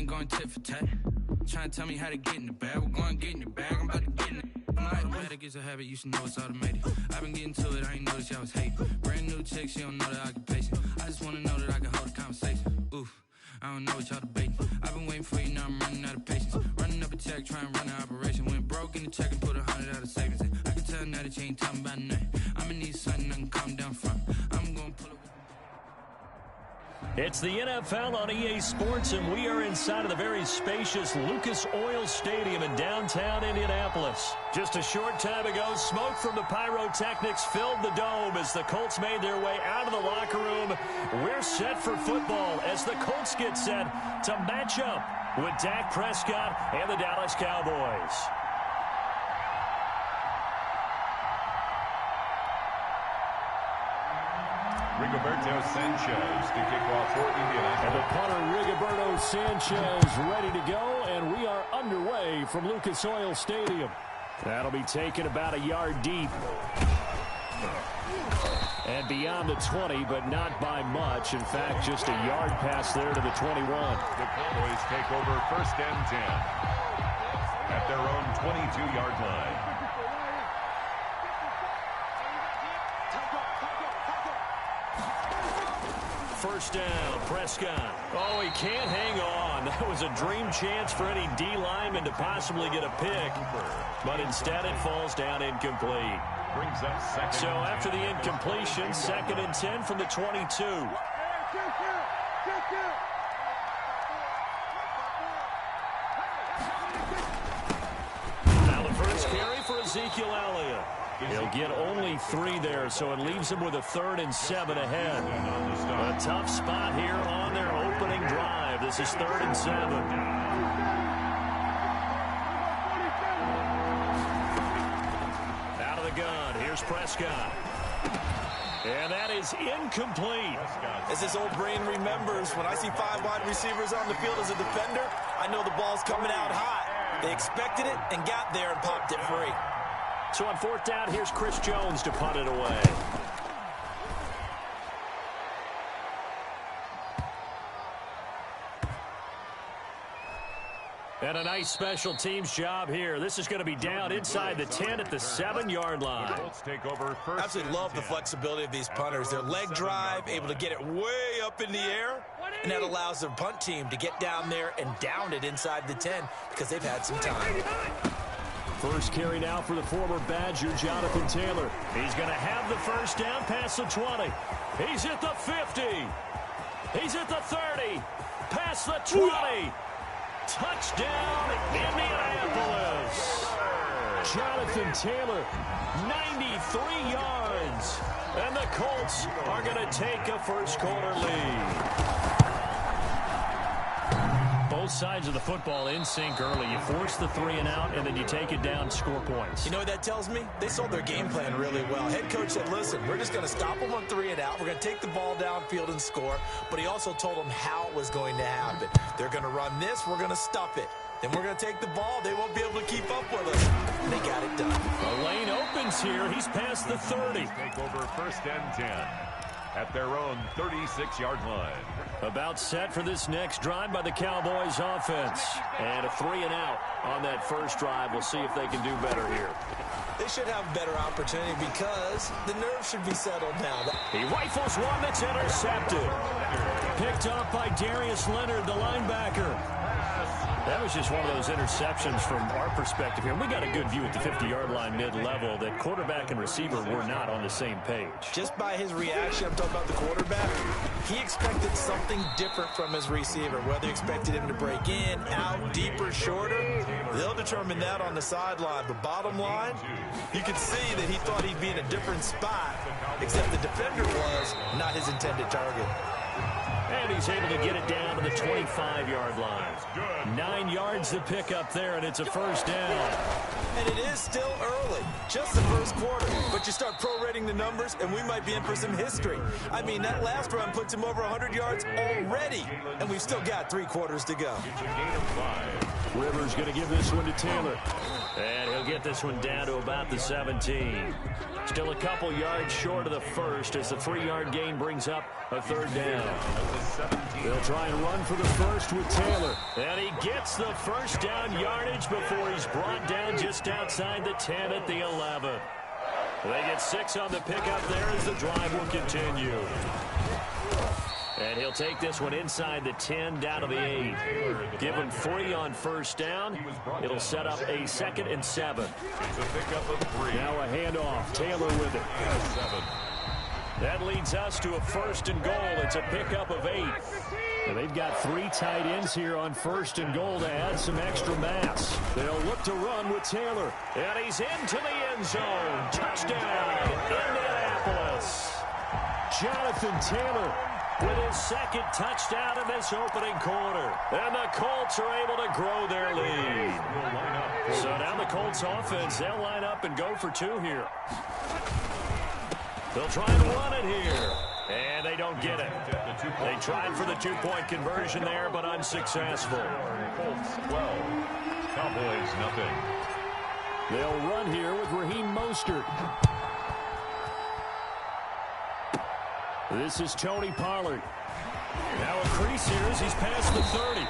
ain't going tit for tat. Trying to tell me how to get in the bag. We're going to get in the bag. I'm about to get in it. Automatic is a habit, you should know it's automated. I've been getting to it, I ain't noticed y'all was hating. Brand new chick, she don't know the occupation. I just wanna know that I can hold a conversation. Oof, I don't know what y'all debating. I've been waiting for you, now I'm running out of patience. Running up a check, trying to run an operation. Went broke in the check and put 100 out of savings in. I can tell now that you ain't talking about nothing. I'ma need something I can calm down from. I'm gonna pull up. It's the NFL on EA Sports, and we are inside of the very spacious Lucas Oil Stadium in downtown Indianapolis. Just a short time ago, smoke from the pyrotechnics filled the dome as the Colts made their way out of the locker room. We're set for football as the Colts get set to match up with Dak Prescott and the Dallas Cowboys. Rigoberto Sanchez to kick off for Indianapolis. And the punter Rigoberto Sanchez ready to go, and we are underway from Lucas Oil Stadium. That'll be taken about a yard deep. And beyond the 20, but not by much. In fact, just a yard pass there to the 21. The Cowboys take over 1st and 10 at their own 22-yard line. First down, Prescott. Oh, he can't hang on. That was a dream chance for any D lineman to possibly get a pick. But instead it falls down incomplete. Brings up second. So after the incompletion, 2nd and 10 from the 22. Now the first carry for Ezekiel Elliott. He'll get only 3 there, so it leaves him with a 3rd and 7 ahead. A tough spot here on their opening drive. This is 3rd and 7. Out of the gun, here's Prescott. And that is incomplete. As his old brain remembers, when I see 5 wide receivers on the field as a defender, I know the ball's coming out hot. They expected it and got there and popped it free. So on 4th down, here's Chris Jones to punt it away. And a nice special teams job here. This is going to be down inside the 10 at the 7-yard line. Let's take over 1st. Absolutely love the flexibility of these punters. Their leg drive, able to get it way up in the air, and that allows their punt team to get down there and down it inside the 10 because they've had some time. First carry now for the former Badger, Jonathan Taylor. He's going to have the first down past the 20. He's at the 50. He's at the 30. Past the 20. Touchdown, Indianapolis. Jonathan Taylor, 93 yards. And the Colts are going to take a first-quarter lead. Both sides of the football in sync early. You force the 3 and out, and then you take it down, score points. You know what that tells me? They sold their game plan really well. Head coach said, listen, we're just going to stop them on 3 and out. We're going to take the ball downfield and score. But he also told them how it was going to happen. They're going to run this. We're going to stuff it. Then we're going to take the ball. They won't be able to keep up with us. And they got it done. The lane opens here. He's past the 30. Take over 1st and 10 at their own 36-yard line. About set for this next drive by the Cowboys offense. And a 3 and out on that first drive. We'll see if they can do better here. They should have a better opportunity because the nerves should be settled now. He rifles one that's intercepted. Picked off by Darius Leonard, the linebacker. That was just one of those interceptions from our perspective here. We got a good view at the 50-yard line mid-level that quarterback and receiver were not on the same page. Just by his reaction, I'm talking about the quarterback, he expected something different from his receiver. Whether he expected him to break in, out, deeper, shorter, they'll determine that on the sideline. But bottom line, you could see that he thought he'd be in a different spot, except the defender was not his intended target. And he's able to get it down to the 25-yard line. 9 yards to pick up there, and it's a first down. And it is still early, just the first quarter. But you start prorating the numbers, and we might be in for some history. I mean, that last run puts him over 100 yards already, and we've still got 3 quarters to go. Rivers going to give this one to Taylor. And he'll get this one down to about the 17. Still a couple yards short of the first as the 3-yard gain brings up a third down. They'll try and run for the first with Taylor. And he gets the first down yardage before he's brought down just outside the 10 at the 11. They get 6 on the pickup there as the drive will continue. And he'll take this one inside the 10 down to the 8. Give him 3 on first down. It'll set up a 2nd and 7. It's a pickup of 3. Now a handoff. Taylor with it. 7. That leads us to a 1st and goal. It's a pickup of 8. And they've got 3 tight ends here on 1st and goal to add some extra mass. They'll look to run with Taylor. And he's into the end zone. Touchdown, Indianapolis. Jonathan Taylor with his 2nd touchdown in this opening quarter. And the Colts are able to grow their lead. So now the Colts offense, they'll line up and go for 2 here. They'll try and run it here. And they don't get it. They tried for the 2-point conversion there, but unsuccessful. Colts 12. Cowboys nothing. They'll run here with Raheem Mostert. This is Tony Pollard. Now a crease here as he's past the 30.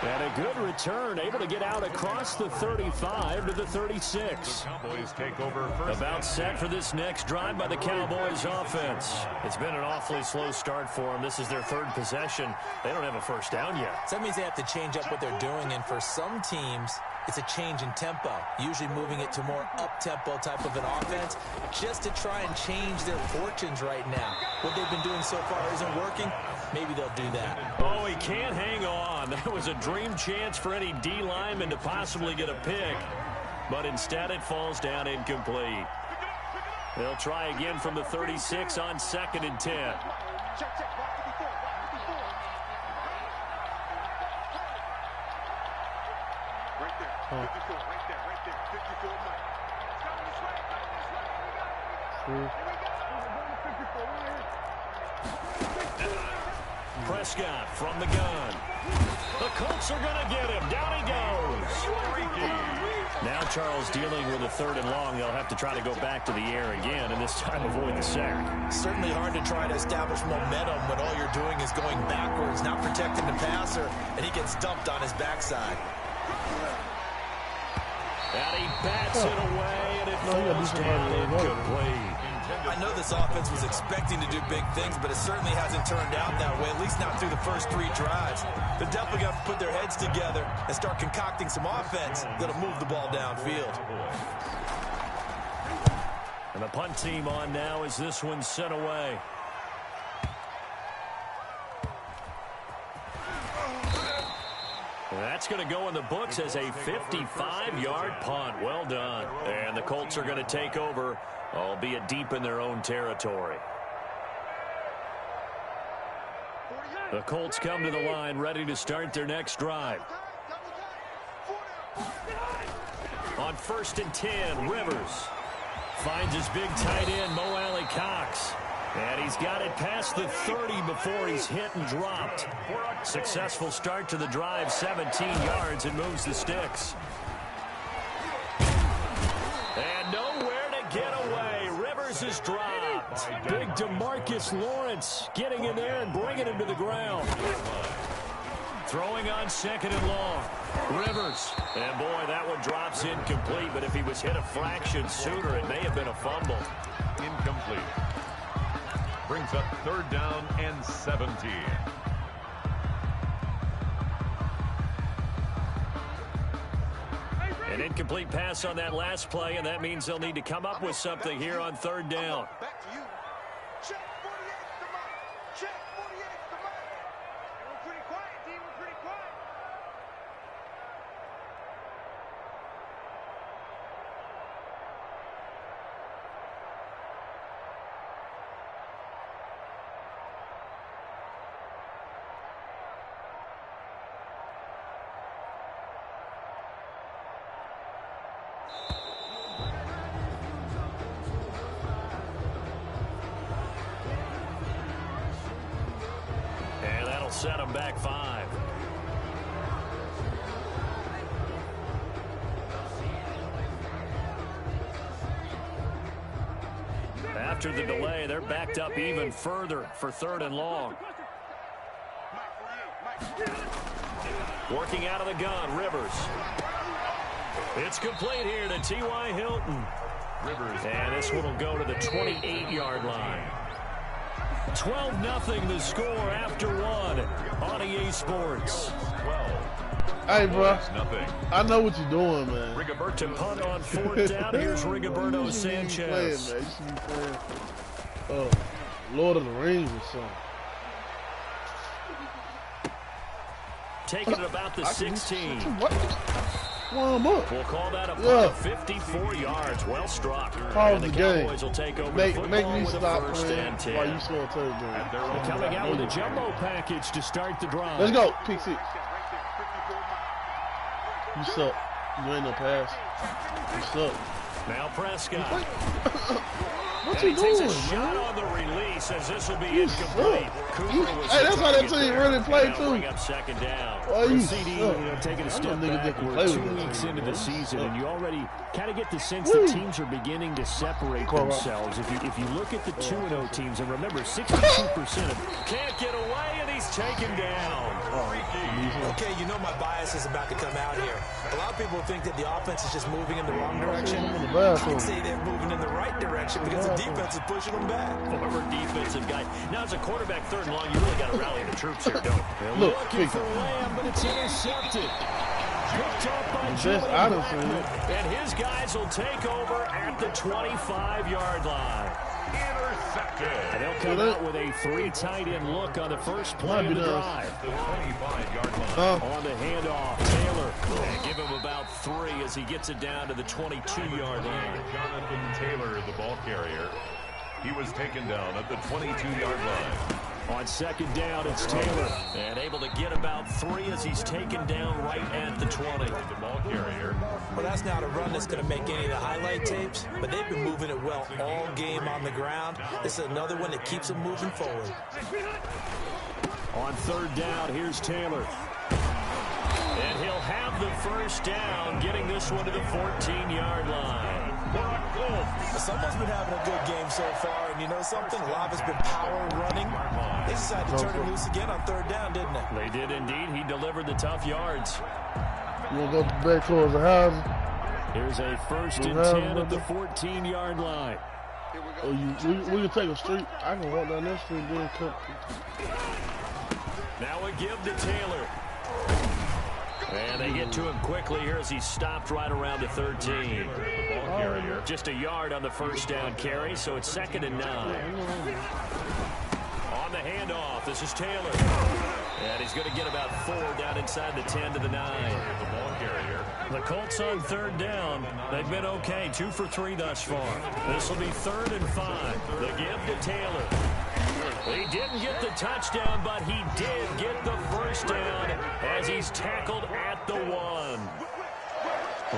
And a good return, able to get out across the 35 to the 36. The Cowboys take over first. About set for this next drive by the Cowboys offense. It's been an awfully slow start for them. This is their 3rd possession. They don't have a first down yet. So that means they have to change up what they're doing, and for some teams, it's a change in tempo, usually moving it to more up-tempo type of an offense just to try and change their fortunes right now. What they've been doing so far isn't working. Maybe they'll do that. Oh, he can't hang on. That was a dream chance for any D lineman to possibly get a pick, but instead it falls down incomplete. They'll try again from the 36 on 2nd and 10. Prescott from the gun. The Colts are going to get him. Down he goes. Now Charles dealing with a 3rd and long. They'll have to try to go back to the air again, and this time avoid the sack. Certainly hard to try to establish momentum when all you're doing is going backwards, not protecting the passer, and he gets dumped on his backside. And he bats it away, and it falls down incomplete. I know this offense was expecting to do big things, but it certainly hasn't turned out that way, at least not through the first 3 drives. They're definitely going to put their heads together and start concocting some offense that'll move the ball downfield. And the punt team on now as this one's sent away. That's going to go in the books as a 55-yard punt. Well done. And the Colts are going to take over, albeit deep in their own territory. The Colts come to the line, ready to start their next drive. On 1st and 10, Rivers finds his big tight end, Mo Alley-Cox. And he's got it past the 30 before he's hit and dropped. Successful start to the drive, 17 yards, and moves the sticks. And nowhere to get away. Rivers is dropped. Big DeMarcus Lawrence getting in there and bringing him to the ground. Throwing on 2nd and long. Rivers. And boy, that one drops incomplete, but if he was hit a fraction sooner, it may have been a fumble. Incomplete. Brings up 3rd down and 17. An incomplete pass on that last play, and that means they'll need to come up with something here on 3rd down. Back to you. Check 48 to Mike. Check 48 to Mike. We're pretty quiet, D. We're pretty quiet. Set him back 5. After the delay, they're backed up even further for 3rd and long. Working out of the gun, Rivers. It's complete here to T.Y. Hilton. Rivers. And this one will go to the 28-yard line. 12-0 the score after one on EA Sports. 12. Hey, bro. Nothing. I know what you're doing, man. To punt on fourth down, here's Rigoberto You should be Sanchez. playing, man. You should be playing Lord of the Rings or something. Taking it about the 16. What? Warm up. We'll call that a punt. 54 yards. Well struck. Pause And the the game. Cowboys will take over Make football me with a stop first playing and 10. while you score a touchdown. Coming out with a jumbo package to start the drive. Let's go. Pick six. You suck. You ain't no pass. You suck. Now Prescott. What And you he takes doing, a shot man? on the release as this will be You incomplete. suck. Cooper was Hey, that's how that target team there. really play, Now too. bring up second down. Oh, you CD, suck. taking a I step know niggas that back. can We're play 2 with that weeks team, into man. the season, and you already kind of get the sense Woo. that teams are beginning to separate Come on. themselves. If you look at the 2-0 teams, and remember, 62% of Can't get away, and he's taken down. Okay, you know my bias is about to come out here. A lot of people think that the offense is just moving in the wrong direction. I'd say they're moving in the right direction because the defense is pushing them back. Former defensive guy. Now, as a quarterback, third and long, you really got to rally the troops here, don't you? Look, looking pick for it. Lamb, but it's intercepted. Picked up by Best Jordan I've seen Blackman. it. And his guys will take over at the 25-yard line. Intercepted. And they'll come out with a 3 tight end look on the first play Might of be the nice. drive. The 25-yard line. On the handoff, Taylor. And give him about 3 as he gets it down to the 22-yard line. Jonathan Taylor, the ball carrier. He was taken down at the 22-yard line. On second down, it's Taylor. And able to get about 3 as he's taken down right at the 20. The ball carrier. Well, that's not a run that's going to make any of the highlight tapes, but they've been moving it well all game on the ground. This is another one that keeps them moving forward. On third down, here's Taylor. And he'll have the first down, getting this one to the 14-yard line. Someone's been having a good game so far, and you know something? A lot of it's been power running. They decided to turn him loose again on third down, didn't they? They did indeed. He delivered the tough yards. You want to go back towards the house? Here's a first and 10 at the 14-yard line. Or we can take a street. I can walk down that street and then cut. Now a give to Taylor. And they get to him quickly here as he stopped right around the 13. Just a yard on the first down carry, so it's 2nd and 9. On the handoff, this is Taylor. And he's going to get about 4 down inside the 10 to the 9. The ball carrier. The Colts on third down. They've been okay, 2 for 3 thus far. This will be 3rd and 5. The give to Taylor. He didn't get the touchdown, but he did get the first down as he's tackled at the 1.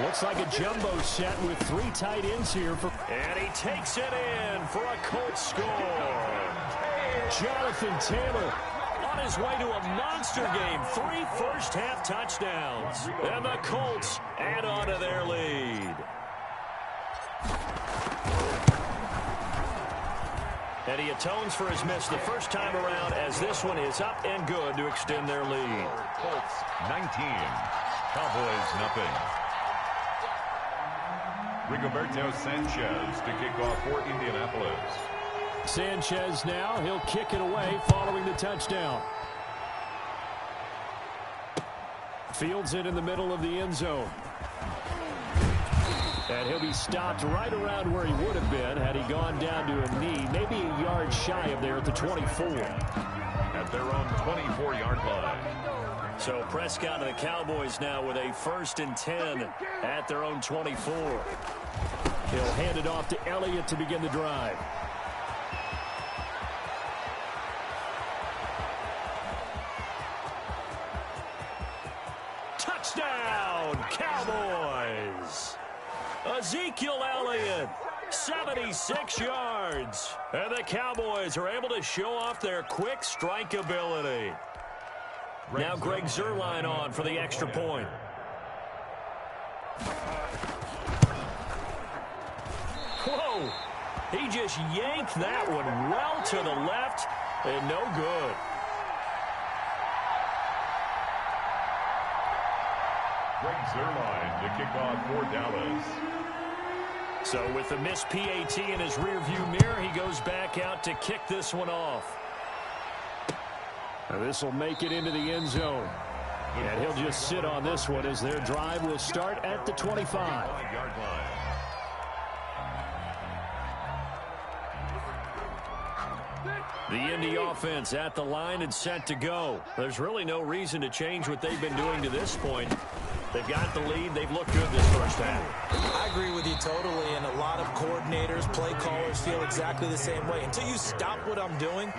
Looks like a jumbo set with 3 tight ends here. And he takes it in for a Colts score. Jonathan Taylor On his way to a monster game, 3 first-half touchdowns. And the Colts add on to their lead. And he atones for his miss the first time around as this one is up and good to extend their lead. Colts 19. Cowboys nothing. Rigoberto Sanchez to kick off for Indianapolis. Sanchez now, he'll kick it away following the touchdown. Fields it in the middle of the end zone. And he'll be stopped right around where he would have been had he gone down to a knee, maybe a yard shy of there at the 24. At their own 24-yard line. So Prescott and the Cowboys now with a 1st and 10 at their own 24. He'll hand it off to Elliott to begin the drive. Touchdown, Cowboys! Ezekiel Elliott, 76 yards. And the Cowboys are able to show off their quick strike ability. Now Greg Zuerlein on for the extra point. Whoa! He just yanked that one well to the left and no good. Greg Zuerlein to kick off for Dallas. So with the missed PAT in his rearview mirror, he goes back out to kick this one off. This will make it into the end zone. And he'll just sit on this one as their drive will start at the 25-yard line. The Indy offense at the line and set to go. There's really no reason to change what they've been doing to this point. They've got the lead. They've looked good this first half. I agree with you totally, and a lot of coordinators, play callers feel exactly the same way. Until you stop what I'm doing,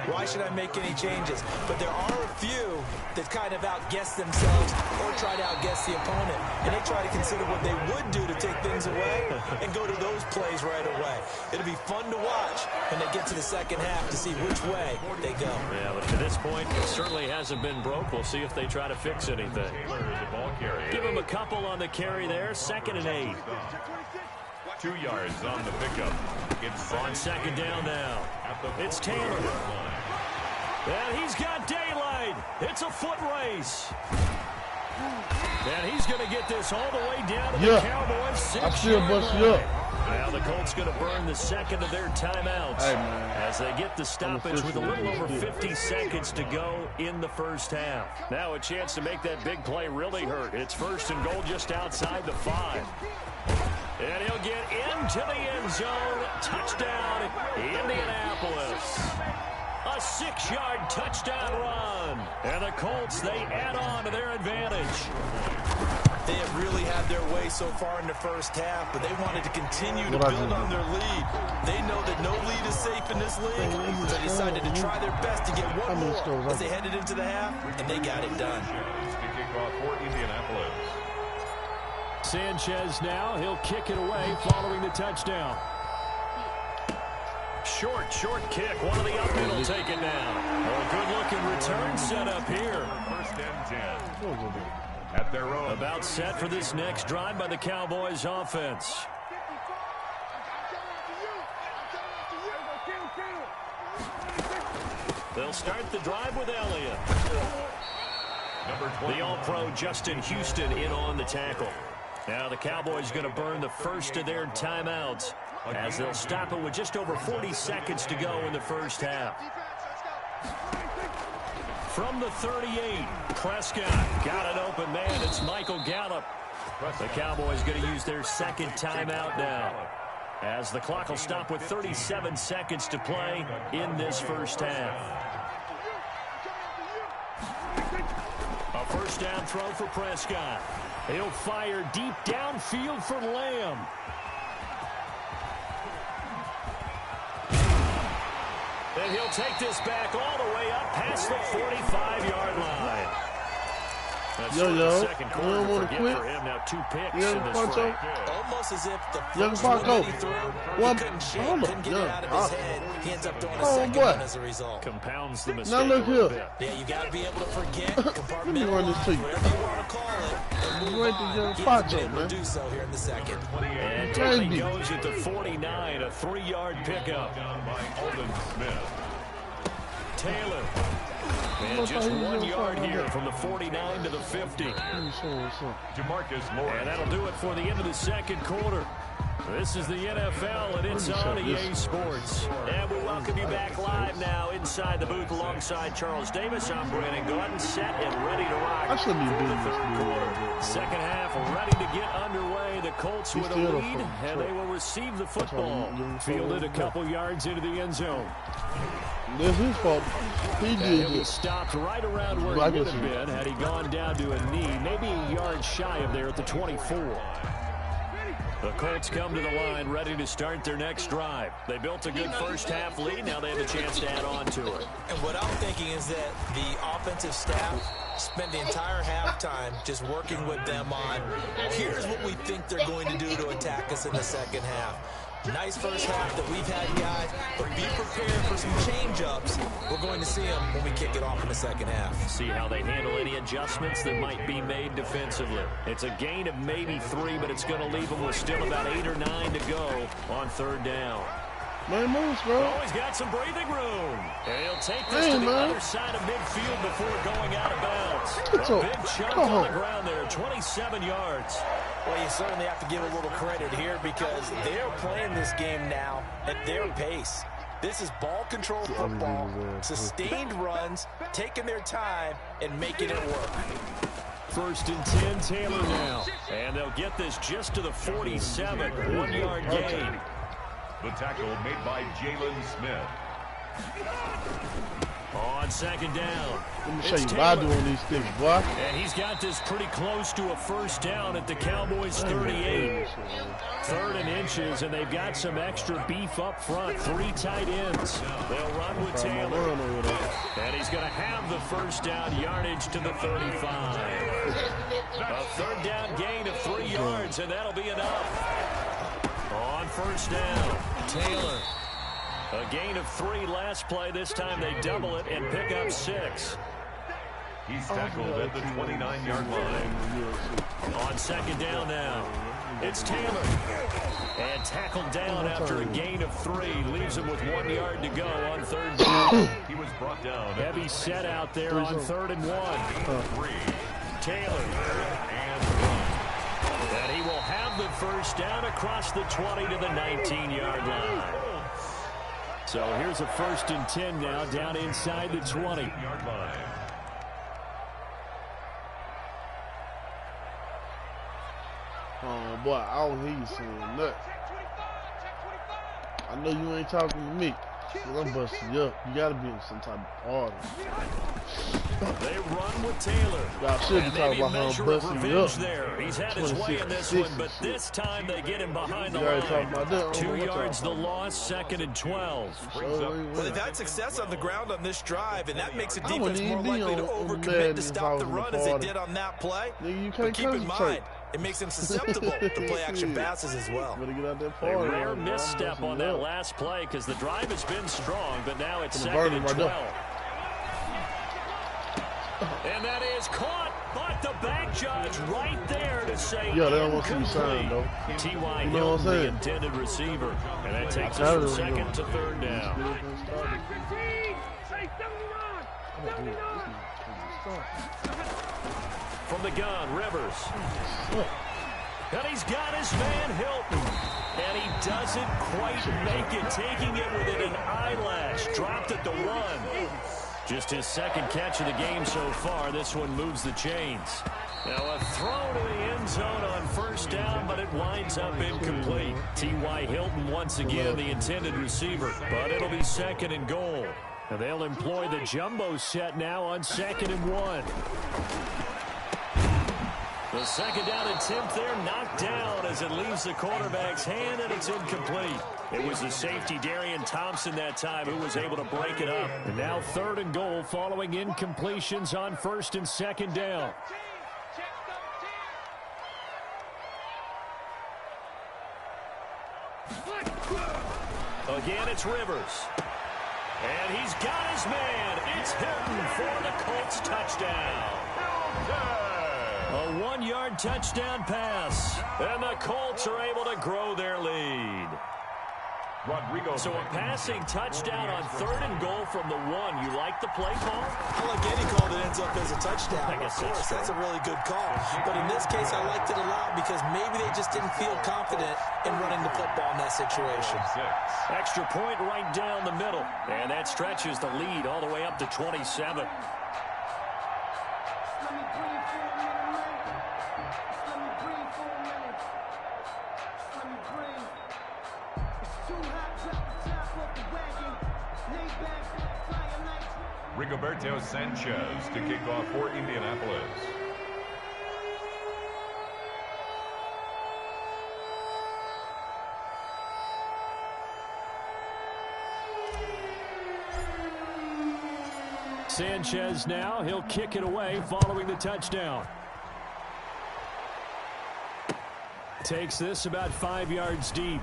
why should I make any changes? But there are a few that kind of outguess themselves or try to outguess the opponent, and they try to consider what they would do to take things away and go to those plays right away. It'll be fun to watch when they get to the second half to see which way they go. Yeah, but to this point, it certainly hasn't been broke. We'll see if they try to fix anything. Give him a couple on the carry there. 2nd and 8. 2 yards on the pickup. It's on 2nd down now. It's Taylor. And he's got daylight. It's a foot race. And he's going to get this all the way down to the Cowboys' 6-yard line. Now the Colts going to burn the second of their timeouts as they get the stoppage with a little over 50 seconds to go in the first half. Now a chance to make that big play really hurt. It's 1st and goal just outside the 5. And he'll get into the end zone. Touchdown, Indianapolis. A 6-yard touchdown run. And the Colts, they add on to their advantage. They have really had their way so far in the first half, but they wanted to continue to build on their lead. They know that no lead is safe in this league, so they decided to try their best to get one more as they headed into the half, and they got it done. Sanchez now, he'll kick it away following the touchdown. Short kick. One of the up middle take it down. A good-looking return set up here. 1st and 10. At their own. About set for this next drive by the Cowboys offense. They'll start the drive with Elliott. The All-Pro Justin Houston in on the tackle. Now the Cowboys going to burn the first of their timeouts as they'll stop it with just over 40 seconds to go in the first half. From the 38, Prescott got an open man. It's Michael Gallup. The Cowboys going to use their second timeout now as the clock will stop with 37 seconds to play in this first half. A first down throw for Prescott. He'll fire deep downfield for Lamb. And he'll take this back all the way up past the 45-yard line. That's second quarter forget for him. Now 2 picks in this frame. Almost as if the first one that he threw, he couldn't get it out of his head. He ends up throwing a second one as a result. Compounds the mistake now look here. Yeah, you got to be able to forget, compartmentalize, whatever you want to call it, and move on. He's been able to do so here in the second. And Tony goes at the 49, a 3-yard pickup. Taylor. And just 1 yard here from the 49 to the 50. DeMarcus Lawrence. And that'll do it for the end of the second quarter. This is the NFL, and it's on EA Sports. And we welcome you back live now inside the booth alongside Charles Davis. I'm Brandon Gordon, set and ready to rock for the third quarter. Second half ready to get underway. The Colts with a lead, and they will receive the football. Fielded a couple yards into the end zone. That's his fault. He did it. Stopped right around where he would have been had he gone down to a knee, maybe a yard shy of there at the 24. The Colts come to the line ready to start their next drive. They built a good first half lead. Now they have a chance to add on to it. And what I'm thinking is that the offensive staff spent the entire halftime just working with them on, here's what we think they're going to do to attack us in the second half. Nice first half that we've had, guys, but be prepared for some change-ups. We're going to see them when we kick it off in the second half. See how they handle any adjustments that might be made defensively. It's a gain of maybe 3, but it's going to leave them with still about 8 or 9 to go on third down. Man, move, bro. Oh, he's got some breathing room. And he'll take this to the other side of midfield before going out of bounds. A big chunk on the ground there, 27 yards. Well, you certainly have to give a little credit here because they're playing this game now at their pace. This is ball control football, sustained runs, taking their time, and making it work. 1st and 10, Taylor now. And they'll get this just to the 47, 1-yard gain. The tackle made by Jalen Smith. On 2nd down. Let me show you what I do on these things, boy. And he's got this pretty close to a 1st down at the Cowboys' 38. 3rd and inches, and they've got some extra beef up front. 3 tight ends. They'll run with Taylor. And he's going to have the 1st down yardage to the 35. A 3rd down gain of 3 yards, and that'll be enough. On 1st down, Taylor. A gain of 3 last play. This time they double it and pick up 6. He's tackled at the 29-yard line. On 2nd down now, it's Taylor. And tackled down after a gain of 3. Leaves him with 1 yard to go on 3rd down. He was brought down. Heavy set out there on 3rd and 1. Taylor. And he will have the 1st down across the 20 to the 19-yard line. So here's a 1st and 10 now, down inside the 20. Oh, boy, I don't hear you saying nothing. I know you ain't talking to me. I'm busting you up. You got to be in some type of party. They run with Taylor. Y'all should be talking about how I'm busting you up. There. He's had his way in this one, but this time they get him behind the line. 2 yards the loss, 2nd and 12. Well, they've had success on the ground on this drive, and that makes a defense more likely to overcommit to stop the run as they did on that play. But keep in mind, it makes them susceptible to play action passes as well. A rare misstep on that last play because the drive has been strong, but now it's 2nd and 12. And that is caught, but the back judge right there to say yeah, they don't want you to sign, though. T.Y. Hill, the intended receiver. And that takes us from 2nd to 3rd down. From the gun, Rivers. And he's got his man Hilton. And he doesn't quite make it, taking it within an eyelash. Dropped at the 1. Just his 2nd catch of the game so far. This one moves the chains. Now a throw to the end zone on 1st down, but it winds up incomplete. T.Y. Hilton once again the intended receiver, but it'll be 2nd and goal. And they'll employ the jumbo set now on 2nd and 1. The 2nd down attempt there knocked down as it leaves the quarterback's hand, and it's incomplete. It was the safety, Darian Thompson, that time who was able to break it up. And now 3rd and goal following incompletions on 1st and 2nd down. Again, it's Rivers. And he's got his man. It's Hilton for the Colts touchdown. A 1-yard touchdown pass. And the Colts are able to grow their lead. So a passing touchdown on 3rd and goal from the 1. You like the play call? I like any call that ends up as a touchdown. Of course, that's a really good call. But in this case, I liked it a lot because maybe they just didn't feel confident in running the football in that situation. Extra point right down the middle. And that stretches the lead all the way up to 27. Rigoberto Sanchez to kick off for Indianapolis. Sanchez now, he'll kick it away following the touchdown. Takes this about 5 yards deep.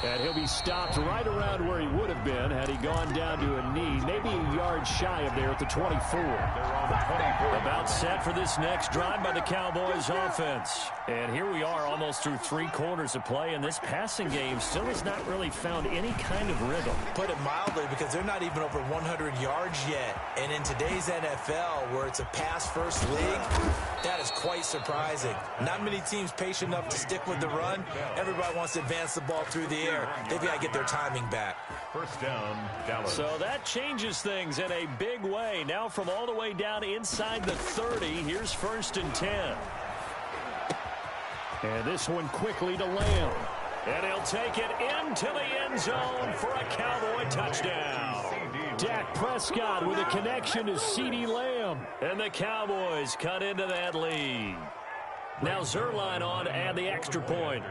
And he'll be stopped right around where he would have been had he gone down to a knee, maybe a yard shy of there at the 24. About set for this next drive by the Cowboys offense. And here we are almost through 3 quarters of play, and this passing game still has not really found any kind of rhythm. Put it mildly, because they're not even over 100 yards yet. And in today's NFL, where it's a pass-first league, that is quite surprising. Not many teams patient enough to stick with the run. Everybody wants to advance the ball through the air. They've got to get their timing back. First down, Dallas. So that changes things in a big way. Now from all the way down inside the 30, here's 1st and 10. And this one quickly to Lamb. And he'll take it into the end zone for a Cowboy touchdown. Dak Prescott with a connection to CeeDee Lamb. And the Cowboys cut into that lead. Now Zerline on to add the extra point.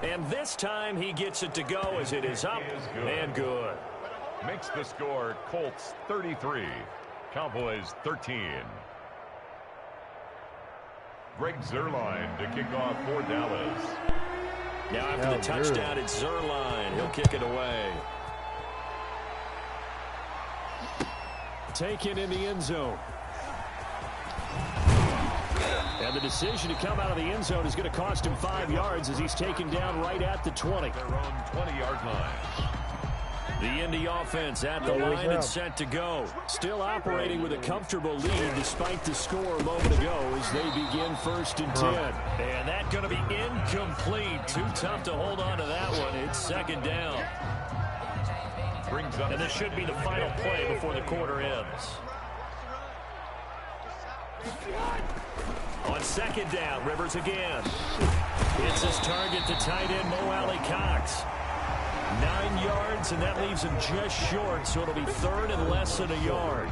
And this time he gets it to go as it is up and good. Makes the score Colts 33, Cowboys 13. Greg Zuerlein to kick off for Dallas. Now after the touchdown, it's Zuerlein. He'll kick it away. Taken in the end zone. And the decision to come out of the end zone is going to cost him 5 yards as he's taken down right at the 20. Their own 20-yard line. The Indy offense at the line and set to go. Still operating with a comfortable lead despite the score a moment ago as they begin 1st and 10. And that's going to be incomplete. Too tough to hold on to that one. It's 2nd down. And this should be the final play before the quarter ends. On 2nd down, Rivers again. It's his target to tight end Mo Alley-Cox. 9 yards, and that leaves him just short, so it'll be 3rd and less than a yard.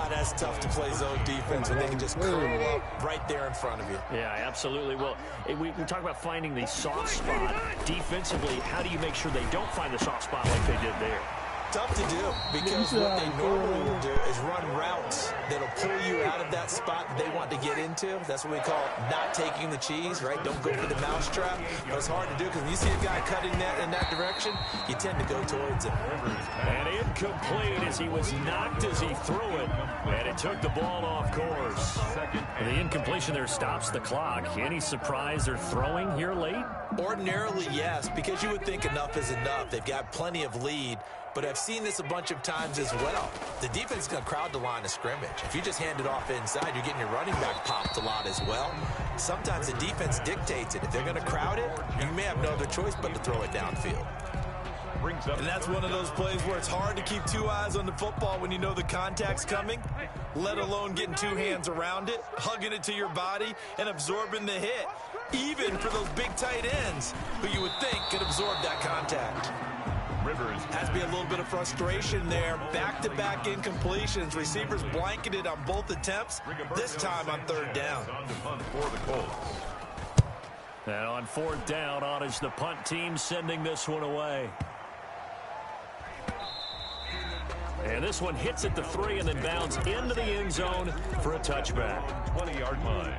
That's tough to play zone defense when they can just curl up right there in front of you. Yeah, absolutely. Well, we talk about finding the soft spot. Defensively, how do you make sure they don't find the soft spot like they did there? Tough to do, because what they normally will do is run routes that'll pull you out of that spot that they want to get into. That's what we call not taking the cheese, right? Don't go for the mousetrap. But it's hard to do because when you see a guy cutting that in that direction, you tend to go towards him. And incomplete as he was knocked as he threw it, and it took the ball off course. And the incompletion there stops the clock. Any surprise they're throwing here late? Ordinarily, yes, because you would think enough is enough. They've got plenty of lead. But I've seen this a bunch of times as well. The defense is going to crowd the line of scrimmage. If you just hand it off inside, you're getting your running back popped a lot as well. Sometimes the defense dictates it. If they're going to crowd it, you may have no other choice but to throw it downfield. And that's one of those plays where it's hard to keep 2 eyes on the football when you know the contact's coming, let alone getting 2 hands around it, hugging it to your body, and absorbing the hit, even for those big tight ends who you would think could absorb that contact. Rivers has to be a little bit of frustration there. Back-to-back incompletions. Receivers blanketed on both attempts, this time on 3rd down. And on 4th down, on is the punt team sending this one away. And this one hits at the 3 and then bounds into the end zone for a touchback. 20-yard line.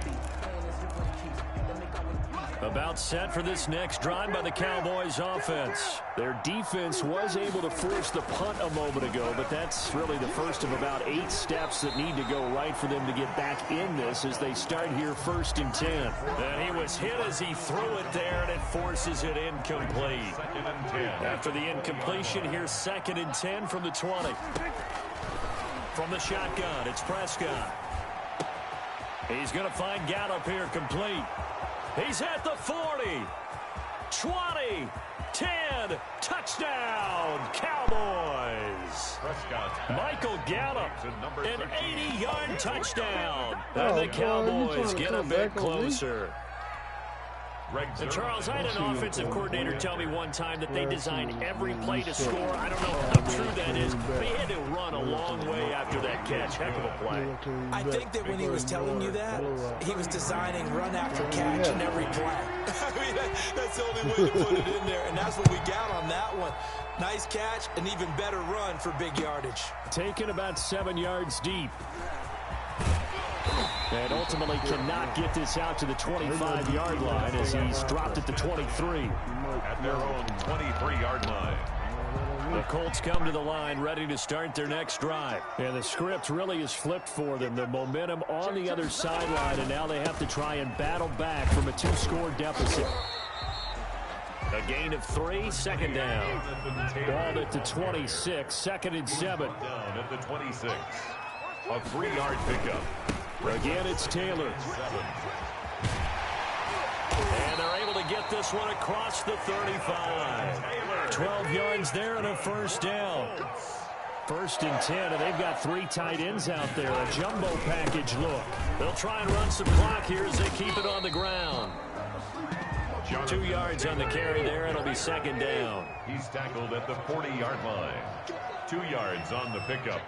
About set for this next drive by the Cowboys offense. Their defense was able to force the punt a moment ago, but that's really the first of about 8 steps that need to go right for them to get back in this as they start here 1st and 10. And he was hit as he threw it there, and it forces it incomplete. 2nd and 10. After the incompletion, here's 2nd and 10 from the 20. From the shotgun, it's Prescott. He's going to find Gallup here complete. He's at the 40, 20, 10, touchdown, Cowboys. Michael Gallup, an 80-yard touchdown. And the Cowboys get a bit closer. And Charles, I had an offensive coordinator tell me one time that they designed every play to score. I don't know how true that is, but he had to run a long way after that catch. Heck of a play. I think that when he was telling you that, he was designing run after catch in every play. I mean, that's the only way to put it in there, and that's what we got on that one. Nice catch, an even better run for big yardage. Taken about 7 yards deep. And ultimately cannot get this out to the 25-yard line as he's dropped at the 23. At their own 23-yard line. The Colts come to the line ready to start their next drive. And the script really is flipped for them. The momentum on the other sideline, and now they have to try and battle back from a 2-score deficit. A gain of 3, second down. Ball at the 26, 2nd and 7. Down at the 26. A 3-yard pickup. Again, it's Taylor. And they're able to get this one across the 35. 12 yards there and a first down. 1st and 10, and they've got 3 tight ends out there. A jumbo package look. They'll try and run some clock here as they keep it on the ground. 2 yards on the carry there. It'll be 2nd down. He's tackled at the 40-yard line. 2 yards on the pickup.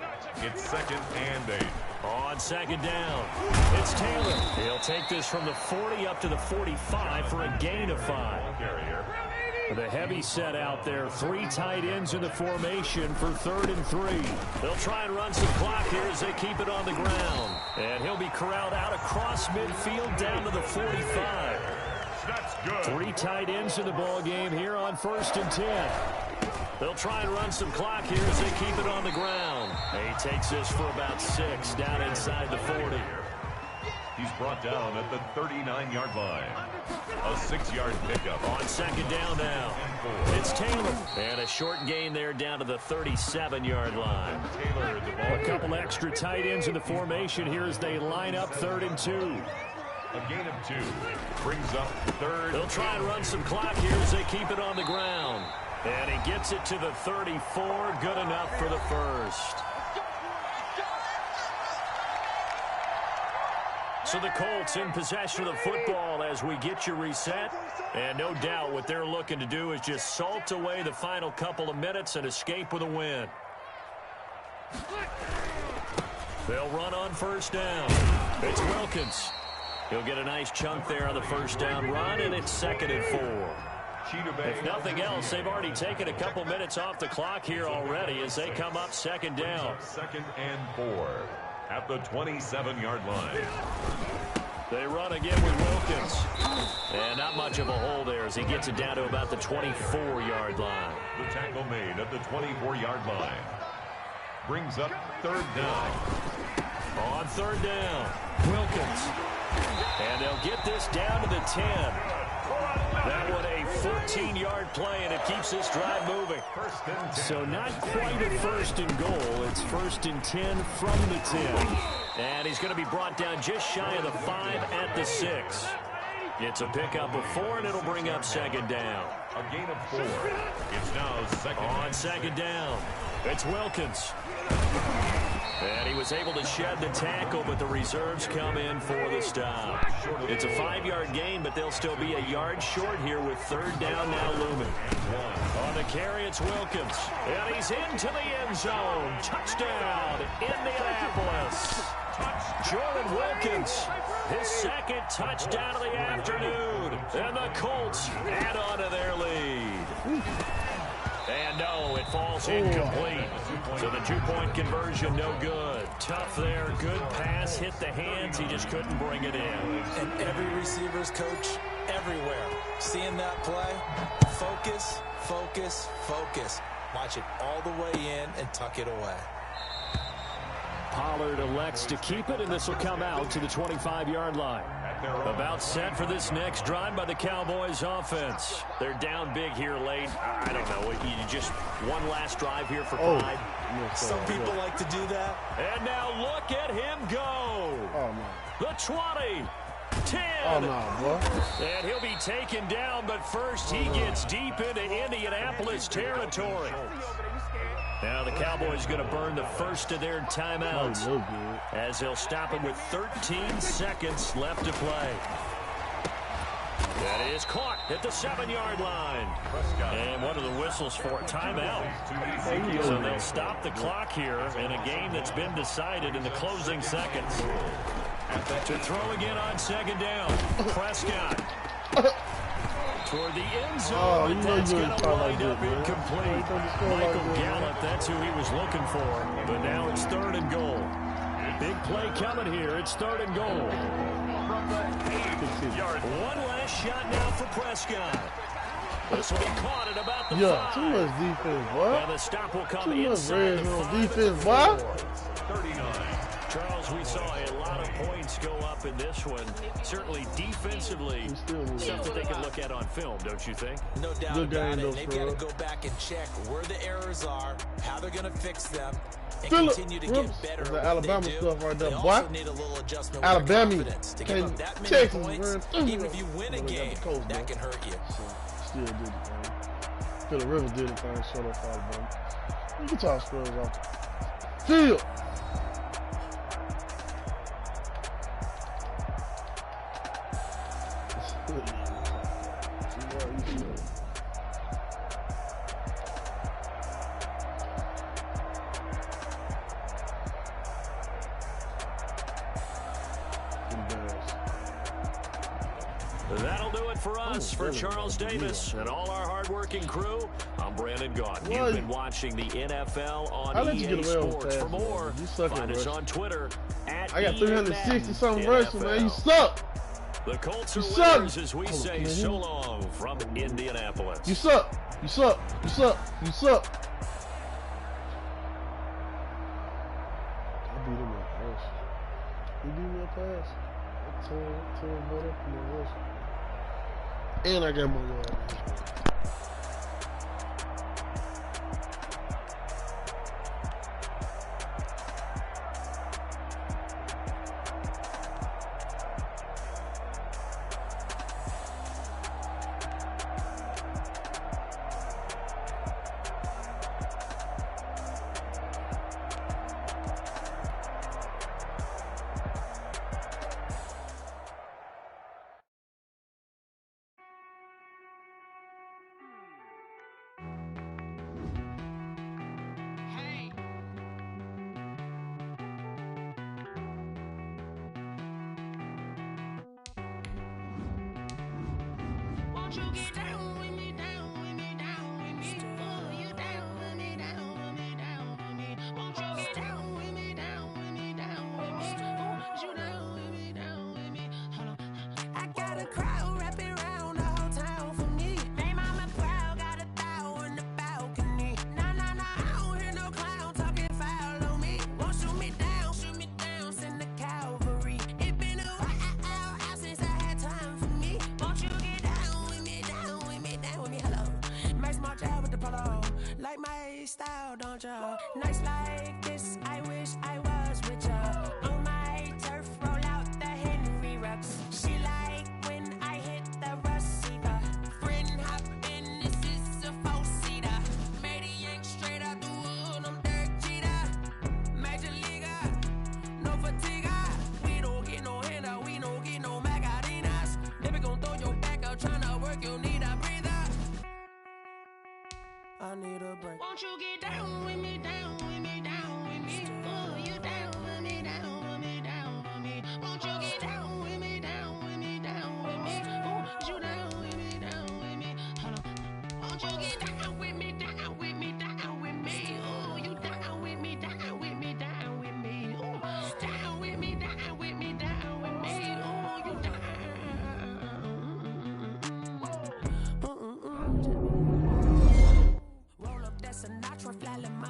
It's 2nd and 8. On 2nd down, it's Taylor. He'll take this from the 40 up to the 45 for a gain of 5. The heavy set out there. 3 tight ends in the formation for 3rd and 3. They'll try and run some clock here as they keep it on the ground. And he'll be corralled out across midfield down to the 45. That's good. 3 tight ends in the ball game here on 1st and 10. They'll try and run some clock here as they keep it on the ground. He takes this for about 6 down inside the 40. He's brought down at the 39-yard line. A 6-yard pickup. On 2nd down now. It's Taylor. And a short gain there down to the 37-yard line. Taylor, the ball. A couple extra tight ends in the formation here as they line up 3rd and 2. A gain of 2. Brings up 3rd. They'll try and run some clock here as they keep it on the ground. And he gets it to the 34. Good enough for the first. So the Colts in possession of the football as we get you reset. And no doubt what they're looking to do is just salt away the final couple of minutes and escape with a win. They'll run on 1st down. It's Wilkins. He'll get a nice chunk there on the 1st down run, and it's 2nd and 4. If nothing else, they've already taken a couple minutes off the clock here already as they come up 2nd down. 2nd and 4 at the 27-yard line. They run again with Wilkins. And not much of a hole there as he gets it down to about the 24-yard line. The tackle made at the 24-yard line. Brings up 3rd down. On 3rd down, Wilkins. And they'll get this down to the 10. That one a 14-yard play, and it keeps this drive moving. So not quite a 1st and goal. It's 1st and 10 from the 10. And he's going to be brought down just shy of the 5 at the 6. It's a pickup of 4, and it'll bring up 2nd down. A gain of 4. It's now 2nd. On 2nd down, it's Wilkins. And he was able to shed the tackle, but the reserves come in for the stop. It's a 5-yard gain, but they'll still be a yard short here with 3rd down now looming. On the carry, it's Wilkins. And he's into the end zone. Touchdown, Indianapolis. Jordan Wilkins, his 2nd touchdown of the afternoon. And the Colts add on to their lead. And no, it falls incomplete. So the 2-point conversion, no good. Tough there, good pass, hit the hands, he just couldn't bring it in. And every receiver's coach everywhere, seeing that play, focus, focus, focus. Watch it all the way in and tuck it away. Pollard elects to keep it, and this will come out to the 25-yard line. About set for this next drive by the Cowboys offense. They're down big here late. I don't know. You just one last drive here for pride. Some people like to do that. And now look at him go. Oh, no. The 20. 10. Oh, no, boy. And he'll be taken down, but first he gets deep into Indianapolis territory. Now the Cowboys going to burn the first of their timeouts as they'll stop him with 13 seconds left to play. That is caught at the 7-yard line. And one of the whistles for a timeout. So they'll stop the clock here in a game that's been decided in the closing seconds. To throw again on 2nd down. Prescott. Toward the end zone, but that's going to wind up incomplete. Michael Gallup, that's who he was looking for. But now it's 3rd and goal. Big Play coming here. It's 3rd and goal. One last shot now for Prescott. This will be caught at about the 5. Too much defense, boy. And the stop will come Too much inside red the zone 5. defense, boy. 39. Charles, we saw a lot of points go up in this one. Certainly defensively, something they can look at on film, don't you think? No doubt Good about game, it. though, They've for got to real. go back and check where the errors are, how they're going to fix them, and Phillip continue to Rivers. get better. That's at that what Alabama they do. stuff right there, They boy. also need a little adjustment with Alabama. their confidence to give up that many Texas, points. man. Even if you win a game, that can hurt you. Still did it, man. Phillip Rivers did it, man. Shut up, Alabama. You can talk Spurs off. Field. That'll do it for us, for Charles Davis and all our hardworking crew. I'm Brandon Gaudin. You've been watching the NFL on EA Sports. For more, find us on Twitter at I got 360-something rushing, man. You suck. The Colts are suck. winners as we say so long from Indianapolis. You suck. You suck. You suck. You suck. I beat him at rush. He beat me at pass. I tore him right up in the rush. And I got more yards. Style, don't ya? Nights like this, I wish I was with ya. On my turf, roll out the Henry Rux. She like when I hit the receiver. Friend hop in, this is a four-seater. Made a yank straight out the wood, I'm Derek Jeter. Major leaguer, no fatigue. We don't get no handout, we don't get no Magarinas. Never gon' throw your back out, tryna work, you need a breather. I need a break. Won't you get down with me, down with me, down with me? Ooh, you down with me, down with me, down with me. Won't you get down with me, down with me, down with me? Ooh, you down with me, down with me. Hold on. Won't you get down with me, down with me, down with me? Ooh, you down with me, down with me, down with me. Ooh, down with me, down with me, down with me. Ooh, you down. Roll up that Sinatra, fly my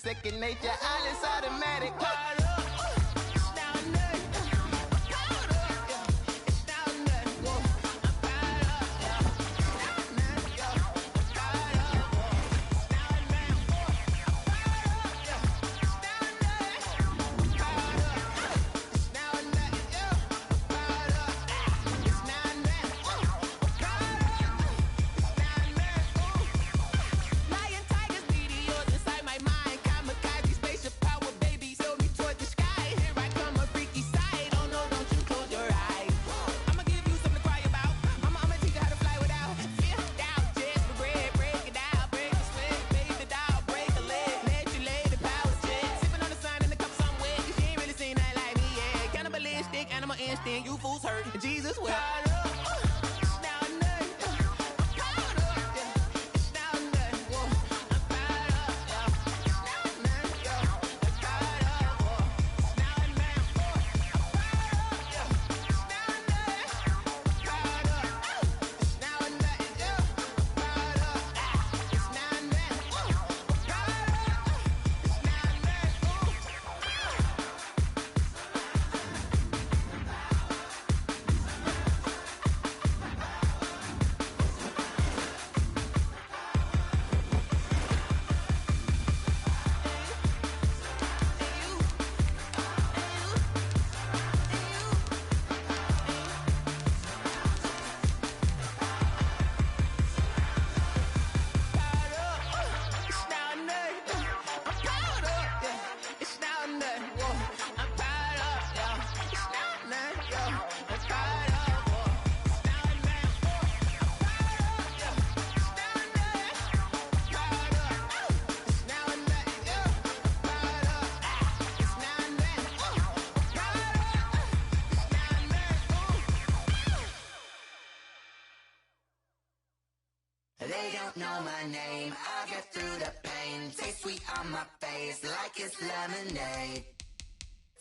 second nature. All is automatic. You fools hurt. Jesus will. They don't know my name, I get through the pain. Taste sweet on my face like it's lemonade.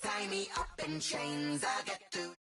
Tie me up in chains, I get through.